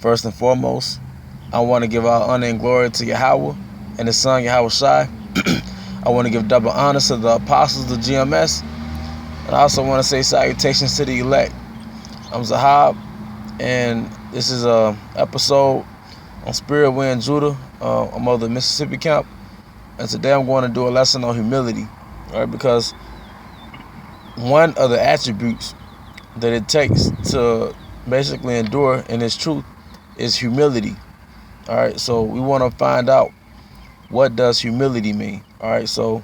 First and foremost, I want to give our honor and glory to Yahweh and His Son Yahweh Shai. I want to give double honors to the apostles of GMS. And I also want to say salutations to the elect. I'm Zahab, and this is a episode on Spirit Wind Judah. I'm of the Mississippi camp, and today I'm going to do a lesson on humility, right? Because one of the attributes that it takes to basically endure in His truth is humility. All right, so we want to find out, what does humility mean? All right, so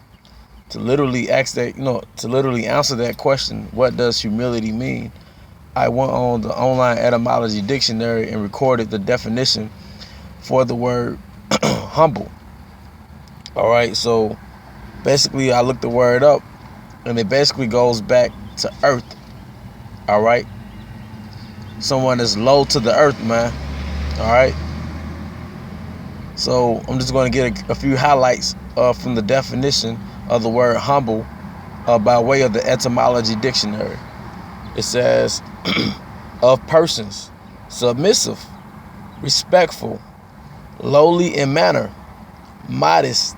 to literally answer that question, what does humility mean? I went on the online etymology dictionary and recorded the definition for the word humble. All right, so basically I looked the word up, and it basically goes back to earth. All right, someone is low to the earth, man. All right, so I'm just going to get a few highlights from the definition of the word humble by way of the etymology dictionary. It says, of persons, submissive, respectful, lowly in manner, modest,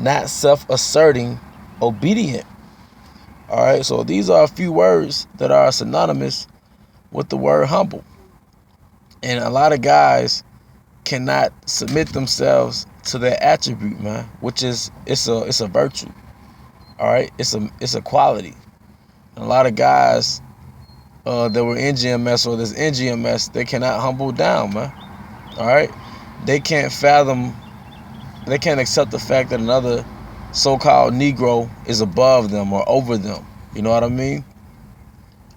not self-asserting, obedient. All right, so these are a few words that are synonymous with the word humble. And a lot of guys cannot submit themselves to that attribute, man, which is it's a virtue. All right, it's a quality. And a lot of guys that were in GMS or that's in GMS, they cannot humble down, man. All right, they can't accept the fact that another so-called Negro is above them or over them. You know what I mean?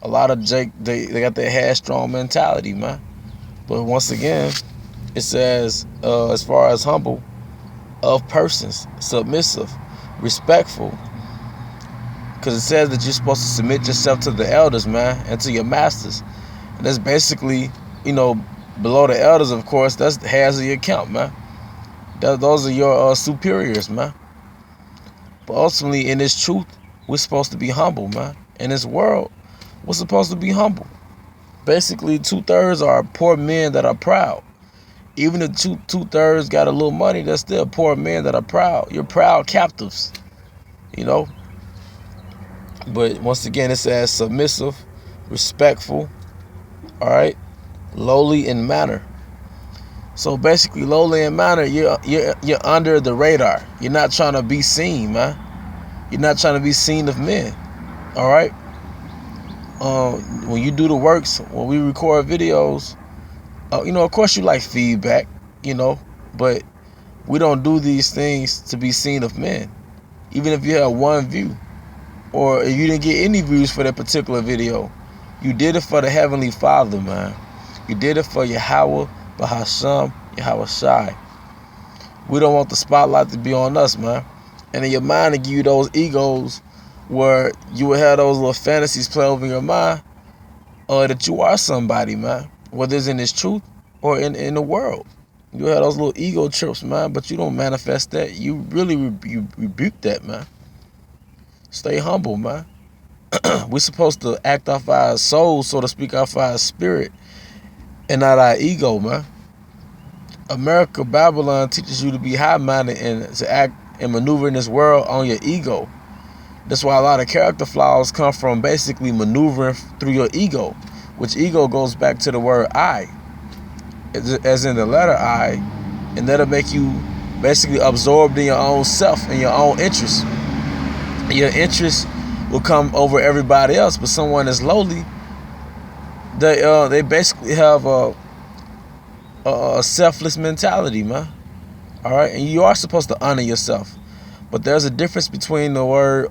A lot of they got that headstrong mentality, man. But once again, it says, as far as humble, of persons, submissive, respectful. Because it says that you're supposed to submit yourself to the elders, man, and to your masters. And that's basically, below the elders, of course, that's the heads of your camp, man. Those are your superiors, man. But ultimately, in this truth, we're supposed to be humble, man. In this world, we're supposed to be humble. Basically, 2/3 are poor men that are proud. Even if two-thirds got a little money, they're still poor men that are proud. You're proud captives, But once again, it says submissive, respectful, all right, lowly in manner. So basically, lowly in manner, you're under the radar. You're not trying to be seen, man. You're not trying to be seen of men, all right. When you do the works, when we record videos, of course you like feedback, but we don't do these things to be seen of men. Even if you have one view, or if you didn't get any views for that particular video, you did it for the Heavenly Father, man. You did it for Yahweh, Bahasham, Yahweh Shai. We don't want the spotlight to be on us, man. And in your mind, to give you those egos where you will have those little fantasies play over your mind, that you are somebody, man. Whether it's in this truth or in the world. You have those little ego trips, man, but you don't manifest that. You really rebuke that, man. Stay humble, man. We're supposed to act off our soul, so to speak, off our spirit, and not our ego, man. America, Babylon teaches you to be high-minded and to act and maneuver in this world on your ego. That's why a lot of character flaws come from basically maneuvering through your ego, which ego goes back to the word I, as in the letter I, and that'll make you basically absorbed in your own self and your own interests. Your interests will come over everybody else, but someone that's lowly, they basically have a selfless mentality, man. All right, and you are supposed to honor yourself, but there's a difference between the word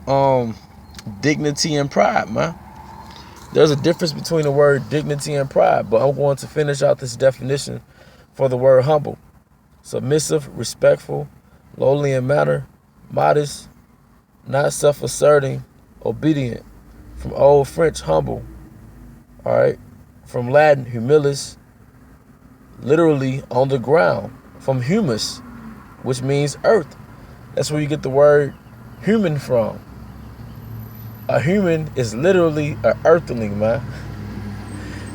dignity and pride, man. There's a difference between the word dignity and pride, but I'm going to finish out this definition for the word humble. Submissive, respectful, lowly in manner, modest, not self-asserting, obedient. From Old French, humble. All right. From Latin, humilis, literally on the ground. From humus, which means earth. That's where you get the word human from. A human is literally an earthling, man.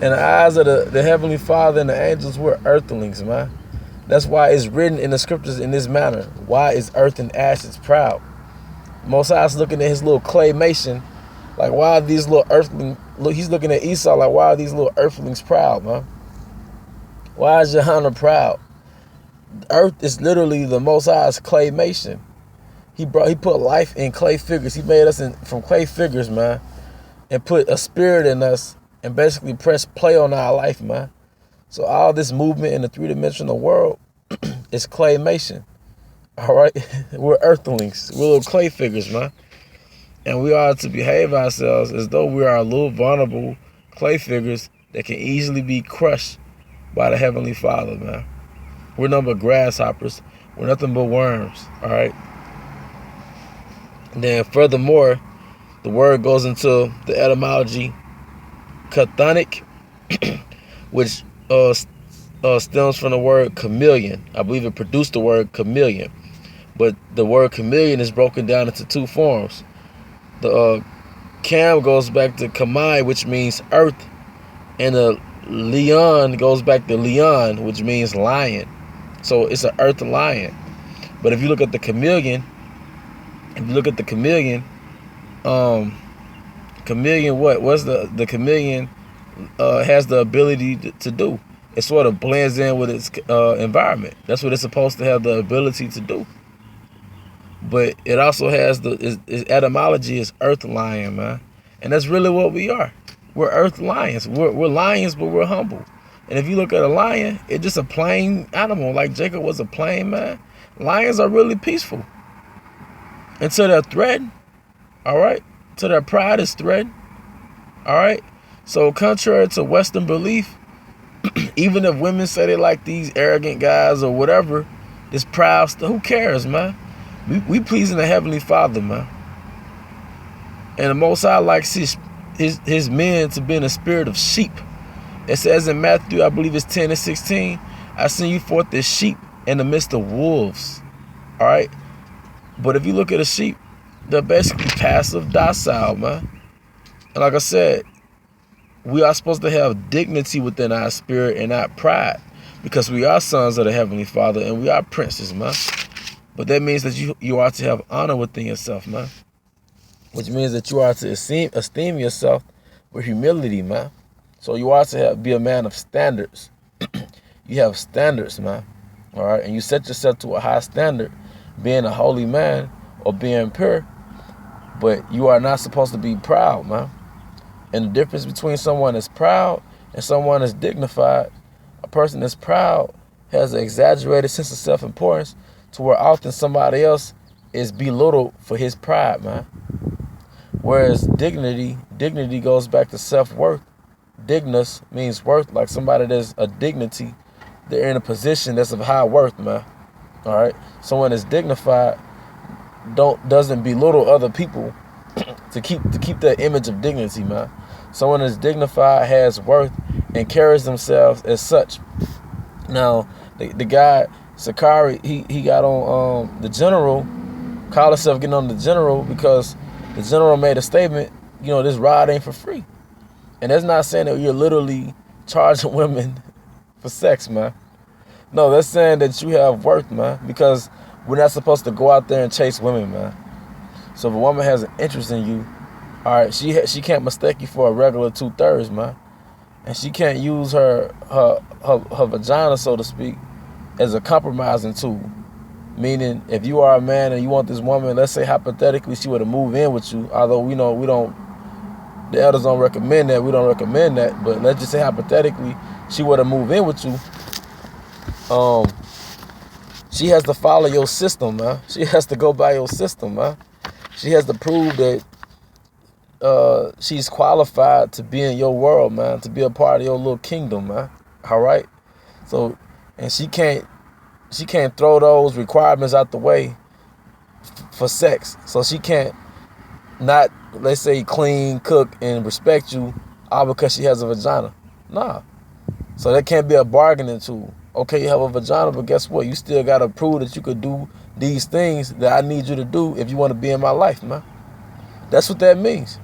In the eyes of the Heavenly Father and the angels, we're earthlings, man. That's why it's written in the scriptures in this manner. Why is earth and ashes proud? Most High's looking at his little claymation, like, why are these little earthlings, look, he's looking at Esau like, why are these little earthlings proud, man? Why is Johanna proud? Earth is literally the Most High's claymation. He put life in clay figures. He made us from clay figures, man, and put a spirit in us and basically press play on our life, man. So all this movement in the three-dimensional world is claymation. All right? We're earthlings. We're little clay figures, man. And we are to behave ourselves as though we are little vulnerable clay figures that can easily be crushed by the Heavenly Father, man. We're nothing but grasshoppers. We're nothing but worms, all right? And then furthermore, the word goes into the etymology chthonic, which stems from the word chameleon. I believe it produced the word chameleon. But the word chameleon is broken down into two forms. The cam goes back to kamai, which means earth, and the leon goes back to leon, which means lion. So it's an earth lion. But if you look at the chameleon, chameleon, what's the chameleon has the ability to do? It sort of blends in with its environment. That's what it's supposed to have the ability to do. But it also has its etymology is earth lion, man. And that's really what we are. We're earth lions. We're lions, but we're humble. And if you look at a lion, it's just a plain animal. Like Jacob was a plain man. Lions are really peaceful. Until they're threatened, all right? Until their pride is threatened, all right? So contrary to Western belief, even if women say they like these arrogant guys or whatever, this proud stuff, who cares, man? We pleasing the Heavenly Father, man. And the Most High likes his men to be in a spirit of sheep. It says in Matthew, I believe it's 10 and 16, I send you forth as sheep in the midst of wolves. All right? But if you look at a sheep, they're basically passive, docile, man. And like I said, we are supposed to have dignity within our spirit and not pride, because we are sons of the Heavenly Father and we are princes, man. But that means that you are to have honor within yourself, man. Which means that you are to esteem yourself with humility, man. So you are to be a man of standards. You have standards, man. All right? And you set yourself to a high standard, being a holy man or being pure. But you are not supposed to be proud, man. And the difference between someone that's proud and someone that's dignified, a person that's proud has an exaggerated sense of self-importance to where often somebody else is belittled for his pride, man. Whereas dignity goes back to self-worth. Dignus means worth, like somebody that's a dignity. They're in a position that's of high worth, man. All right? Someone that's dignified doesn't belittle other people to keep that image of dignity, man. Someone that's dignified has worth and carries themselves as such. Now, the guy Sakari, he got on the general, called himself getting on the general because the general made a statement, this ride ain't for free. And that's not saying that you're literally charging women for sex, man. No, that's saying that you have worth, man, because we're not supposed to go out there and chase women, man. So if a woman has an interest in you, all right, she can't mistake you for a regular 2/3, man. And she can't use her vagina, so to speak, as a compromising tool. Meaning, if you are a man and you want this woman, let's say hypothetically she were to move in with you, although we don't, the elders don't recommend that, we don't recommend that, but let's just say hypothetically she were to move in with you, she has to follow your system, man. She has to go by your system, man. She has to prove that she's qualified to be in your world, man, to be a part of your little kingdom, man. All right? So, and she can't throw those requirements out the way for sex. So she can't not, let's say, clean, cook, and respect you all because she has a vagina. Nah. So that can't be a bargaining tool. Okay, you have a vagina, but guess what? You still got to prove that you could do these things that I need you to do if you want to be in my life, man. That's what that means.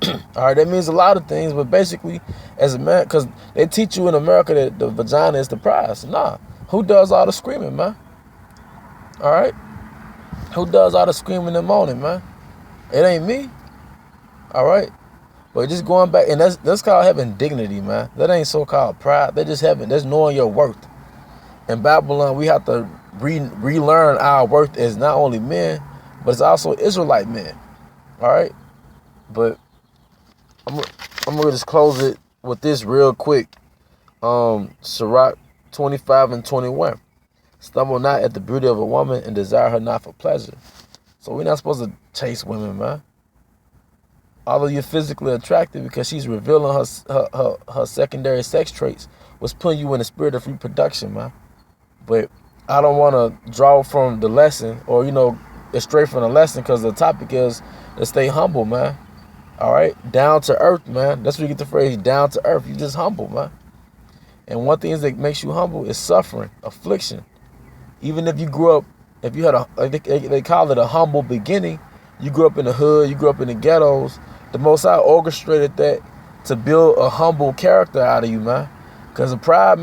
All right, that means a lot of things, but basically, as a man, because they teach you in America that the vagina is the prize. Nah, who does all the screaming, man? All right, who does all the screaming and moaning, man? It ain't me. All right, but just going back, and that's called having dignity, man. That ain't so-called pride. That's knowing your worth. In Babylon, we have to relearn our worth as not only men, but it's also Israelite men. All right, but I'm gonna just close it with this real quick. Sirach 25 and 21. Stumble not at the beauty of a woman and desire her not for pleasure. So we're not supposed to chase women, man. Although you're physically attractive because she's revealing her secondary sex traits, was putting you in the spirit of reproduction, man. But I don't want to draw from the lesson or, stray from the lesson, because the topic is to stay humble, man. All right? Down to earth, man. That's where you get the phrase down to earth. You just humble, man. And one thing that makes you humble is suffering, affliction. Even if you grew up, if you had they call it a humble beginning, you grew up in the hood, you grew up in the ghettos, the Most High orchestrated that to build a humble character out of you, man. Because a proud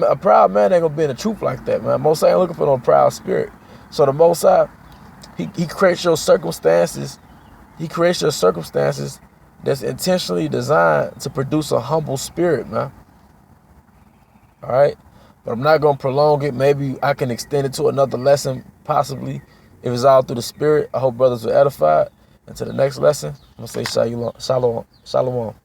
man ain't gonna be in the truth like that, man. Most High ain't looking for no proud spirit. So the Most High, he creates your circumstances. He creates your circumstances that's intentionally designed to produce a humble spirit, man. All right? But I'm not going to prolong it. Maybe I can extend it to another lesson, possibly, if it's all through the spirit. I hope brothers are edified. Until the next lesson, I'm going to say shalom. Shalom.